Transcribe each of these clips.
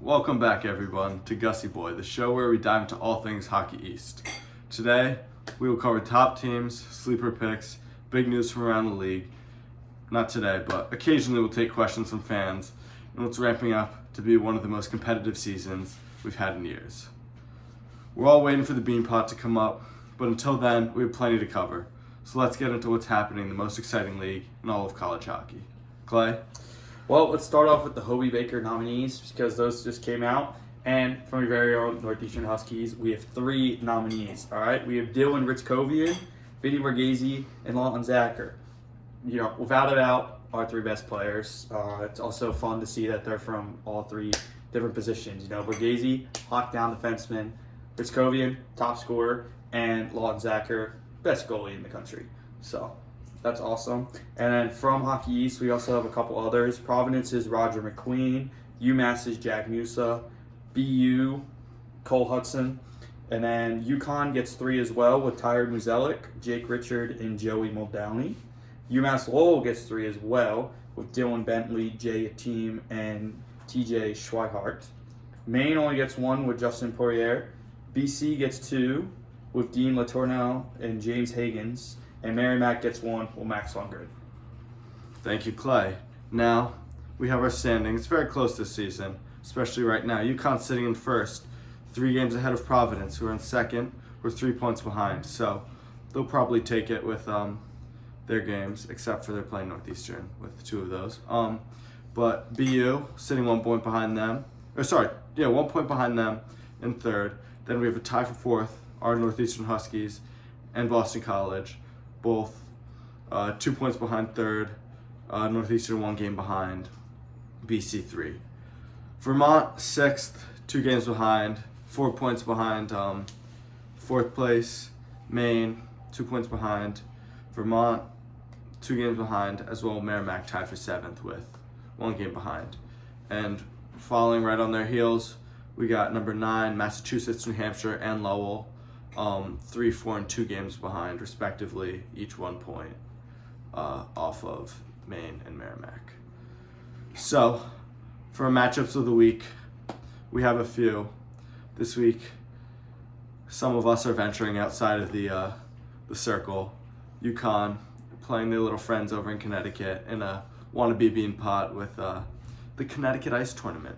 Welcome back, everyone, to Gussy Boy, the show where we dive into all things Hockey East. Today, we will cover top teams, sleeper picks, big news from around the league. Not today, but occasionally we'll take questions from fans, and what's ramping up to be one of the most competitive seasons we've had in years. We're all waiting for the bean pot to come up, but until then, we have plenty to cover. So let's get into what's happening in the most exciting league in all of college hockey. Clay? Well, let's start off with the Hobey Baker nominees because those just came out. And from your very own Northeastern Huskies, we have 3 nominees. All right, we have Dylan Ritzkovian, Vinny Borghese, and Lawton Zacher. You know, without a doubt, our 3 best players. It's also fun to see that they're from all 3 different positions. You know, Borghese, lockdown defenseman, Ritzkovian, top scorer, and Lawton Zacher, best goalie in the country. So that's awesome. And then from Hockey East, we also have a couple others. Providence's Roger McQueen, UMass's Jack Musa, BU, Cole Hudson. And then UConn gets 3 as well with Tyler Muzelik, Jake Richard, and Joey Muldowney. UMass Lowell gets 3 as well with Dylan Bentley, Jay Ateem, and TJ Schweihart. Maine only gets 1 with Justin Poirier. BC gets 2 with Dean Latourneau and James Higgins. And Merrimack gets 1 with Max Lundgren. Thank you, Clay. Now, we have our standings very close this season, especially right now. UConn sitting in first, 3 games ahead of Providence, who are in second. We're 3 points behind, so they'll probably take it with their games, except for they're playing Northeastern with 2 of those. But BU sitting 1 point behind them. 1 point behind them in third. Then we have a tie for 4th, our Northeastern Huskies and Boston College, both 2 points behind third. Northeastern 1 game behind. BC 3. Vermont 6th, 2 games behind, 4 points behind 4th place. Maine 2 points behind. Vermont 2 games behind, as well. Merrimack tied for 7th with 1 game behind. And following right on their heels, we got number 9, Massachusetts, New Hampshire, and Lowell, 3, 4, and 2 games behind, respectively, each 1 point off of Maine and Merrimack. So, for our matchups of the week, we have a few. This week, some of us are venturing outside of the circle. UConn playing their little friends over in Connecticut in a wannabe bean pot with the Connecticut Ice Tournament.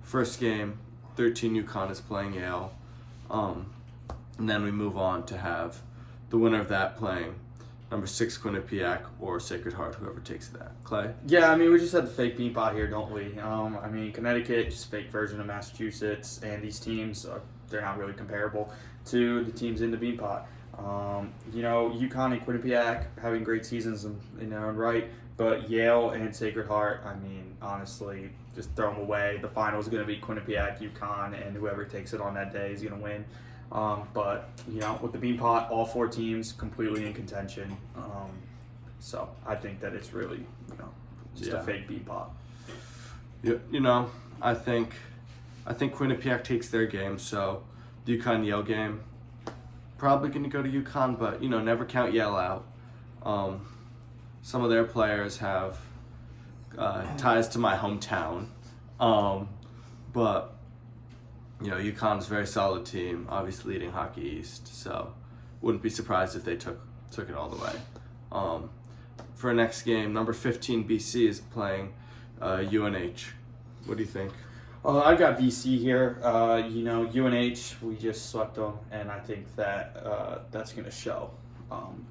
First game, 13 UConn is playing Yale. And then we move on to have the winner of that playing number 6 Quinnipiac or Sacred Heart, whoever takes that. Clay? Yeah, I mean, we just had the fake bean pot here, don't we? I mean, Connecticut, just fake version of Massachusetts, and these teams, they're not really comparable to the teams in the bean pot. You know, UConn and Quinnipiac having great seasons in their own right, but Yale and Sacred Heart, I mean, honestly, just throw them away. The final is going to be Quinnipiac, UConn, and whoever takes it on that day is going to win. But, you know, with the bean pot, all 4 teams completely in contention. So I think that it's really, you know, just a fake bean pot. You know, I think Quinnipiac takes their game, so the UConn-Yale game, probably going to go to UConn, but, you know, never count Yale out. Some of their players have ties to my hometown, but, you know, UConn's a very solid team, obviously leading Hockey East, so wouldn't be surprised if they took it all the way. For our next game, number 15 BC is playing UNH. What do you think? I've got BC here. You know, UNH, we just swept them, and I think that that's going to show.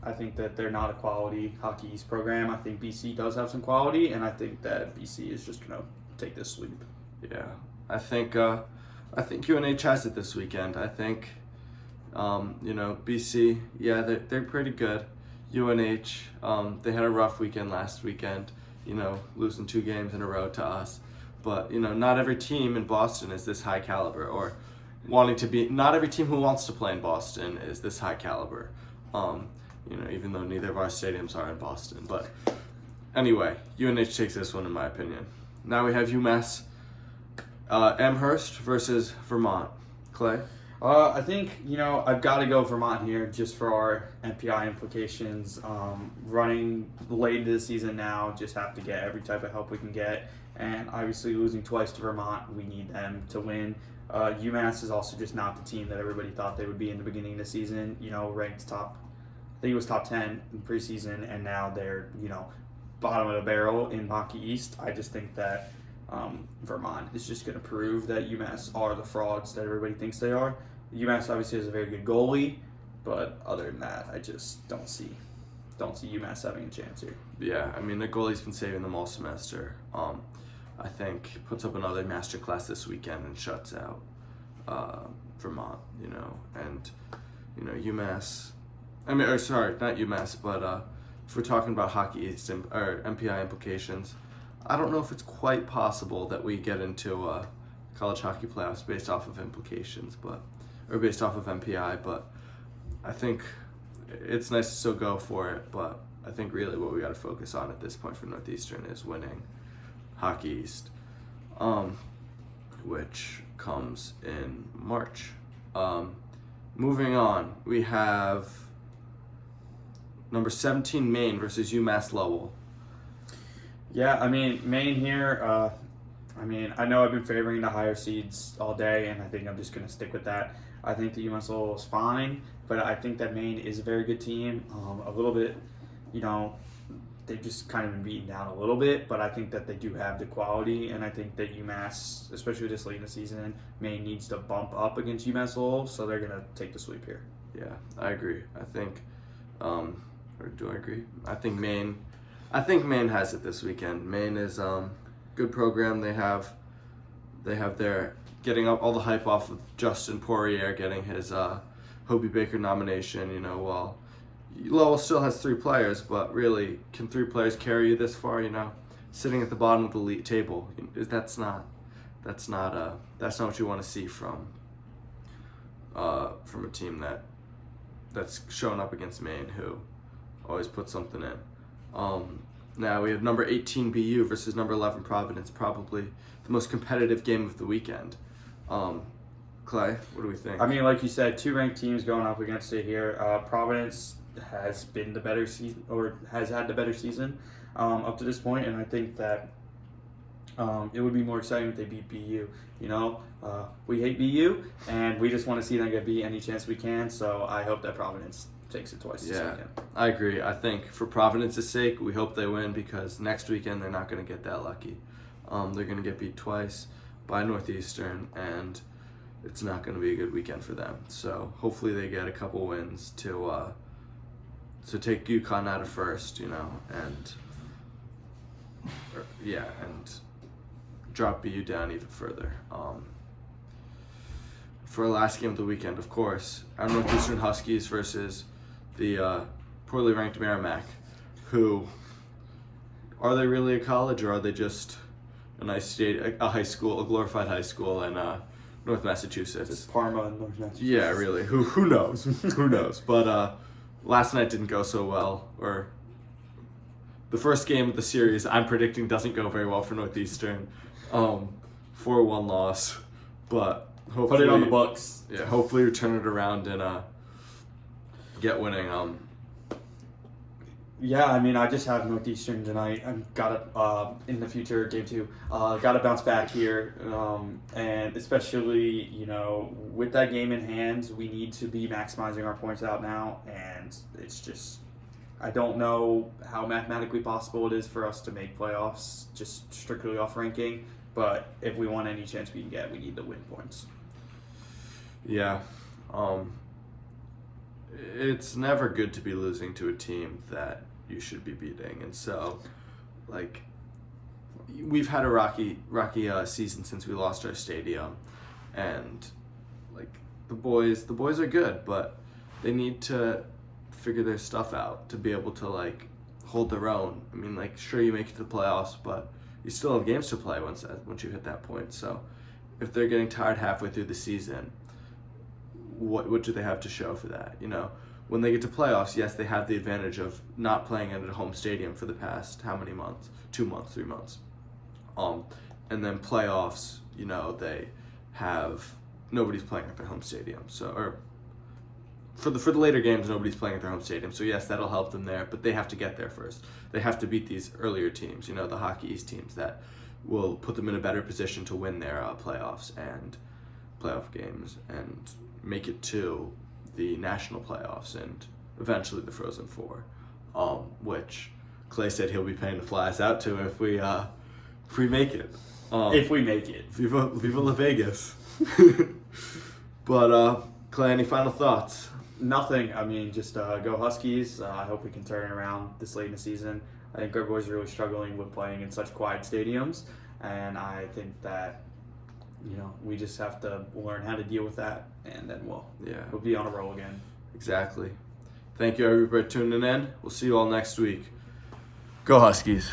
I think that they're not a quality Hockey East program. I think BC does have some quality, and I think that BC is just going to take this sweep. Yeah, I think UNH has it this weekend. I think, you know, BC, yeah, they're pretty good. UNH, they had a rough weekend last weekend, you know, losing 2 games in a row to us. But, you know, not every team in Boston is this high caliber, or not every team who wants to play in Boston is this high caliber. You know, even though neither of our stadiums are in Boston. But anyway, UNH takes this one in my opinion. Now we have UMass Amherst versus Vermont. Clay? I think, you know, I've got to go Vermont here just for our MPI implications. Running late into the season now, just have to get every type of help we can get. And obviously losing twice to Vermont, we need them to win. UMass is also just not the team that everybody thought they would be in the beginning of the season. Ranked I think it was top 10 in preseason, and now they're, bottom of the barrel in Hockey East. I just think that Vermont is just going to prove that UMass are the frauds that everybody thinks they are. UMass obviously has a very good goalie, but other than that, I just don't see UMass having a chance here. Yeah, I mean, the goalie's been saving them all semester. I think puts up another masterclass this weekend and shuts out Vermont, and, UMass, not UMass, but if we're talking about Hockey East or MPI implications, I don't know if it's quite possible that we get into college hockey playoffs based off of implications, or based off of MPI, but I think it's nice to still go for it, but I think really what we got to focus on at this point for Northeastern is winning Hockey East, which comes in March. Moving on, we have number 17 Maine versus UMass Lowell. Yeah, I mean, Maine here, I know I've been favoring the higher seeds all day, and I think I'm just going to stick with that. I think the UMass Lowell is fine, but I think that Maine is a very good team. A little bit, they've just kind of been beaten down a little bit, but I think that they do have the quality, and I think that UMass, especially this late in the season, Maine needs to bump up against UMass Lowell, so they're going to take the sweep here. Yeah, I agree. I think, or do I agree? I think Maine has it this weekend. Maine is good program. They have their getting up all the hype off of Justin Poirier getting his Hobey Baker nomination. While Lowell still has 3 players, but really, can 3 players carry you this far? Sitting at the bottom of the league table, that's not what you want to see from a team that's showing up against Maine, who always puts something in. Now we have number 18 BU versus number 11 Providence, probably the most competitive game of the weekend. Clay, what do we think? I mean, like you said, 2 ranked teams going up against it here. Providence has been the better season, or has had the better season up to this point, and I think that it would be more exciting if they beat BU. We hate BU, and we just want to see them get beat any chance we can. So I hope that Providence takes it twice this weekend. I agree. I think for Providence's sake, we hope they win, because next weekend they're not going to get that lucky. They're going to get beat twice by Northeastern, and it's not going to be a good weekend for them. So hopefully they get a couple wins to take UConn out of first, and drop BU down even further. For our last game of the weekend, of course, our Northeastern Huskies versus the poorly ranked Merrimack, who, are they really a college, or are they just a high school, a glorified high school in North Massachusetts? It's Parma and North Massachusetts. Yeah, really. Who knows? Who knows? But last night didn't go so well, or the first game of the series I'm predicting doesn't go very well for Northeastern. 4-1 loss, but hopefully put it on the books. Yeah, hopefully we turn it around and get winning. Yeah, I just have Northeastern tonight. I've got to, in the future, game 2, got to bounce back here. And especially, with that game in hand, we need to be maximizing our points out now. And it's just, I don't know how mathematically possible it is for us to make playoffs just strictly off ranking. But if we want any chance we can get, we need to win points. Yeah. It's never good to be losing to a team that you should be beating. And so, we've had a rocky season since we lost our stadium. And, the boys are good, but they need to figure their stuff out to be able to, hold their own. Sure, you make it to the playoffs, but you still have games to play once you hit that point. So if they're getting tired halfway through the season, what do they have to show for that? When they get to playoffs, yes, they have the advantage of not playing at a home stadium for the past how many months? 2 months, 3 months. And then playoffs, they have nobody's playing at their home stadium. For the later games, nobody's playing at their home stadium. So yes, that'll help them there, but they have to get there first. They have to beat these earlier teams, the Hockey East teams that will put them in a better position to win their playoffs and playoff games and make it to the national playoffs and eventually the Frozen Four, which Clay said he'll be paying to fly us out to if we make it. If we make it. Viva La Vegas. But Clay, any final thoughts? Nothing. I mean, just go Huskies. I hope we can turn it around this late in the season. I think our boys are really struggling with playing in such quiet stadiums, and I think that we just have to learn how to deal with that, and then we'll be on a roll again. Exactly. Thank you, everybody, for tuning in. We'll see you all next week. Go Huskies.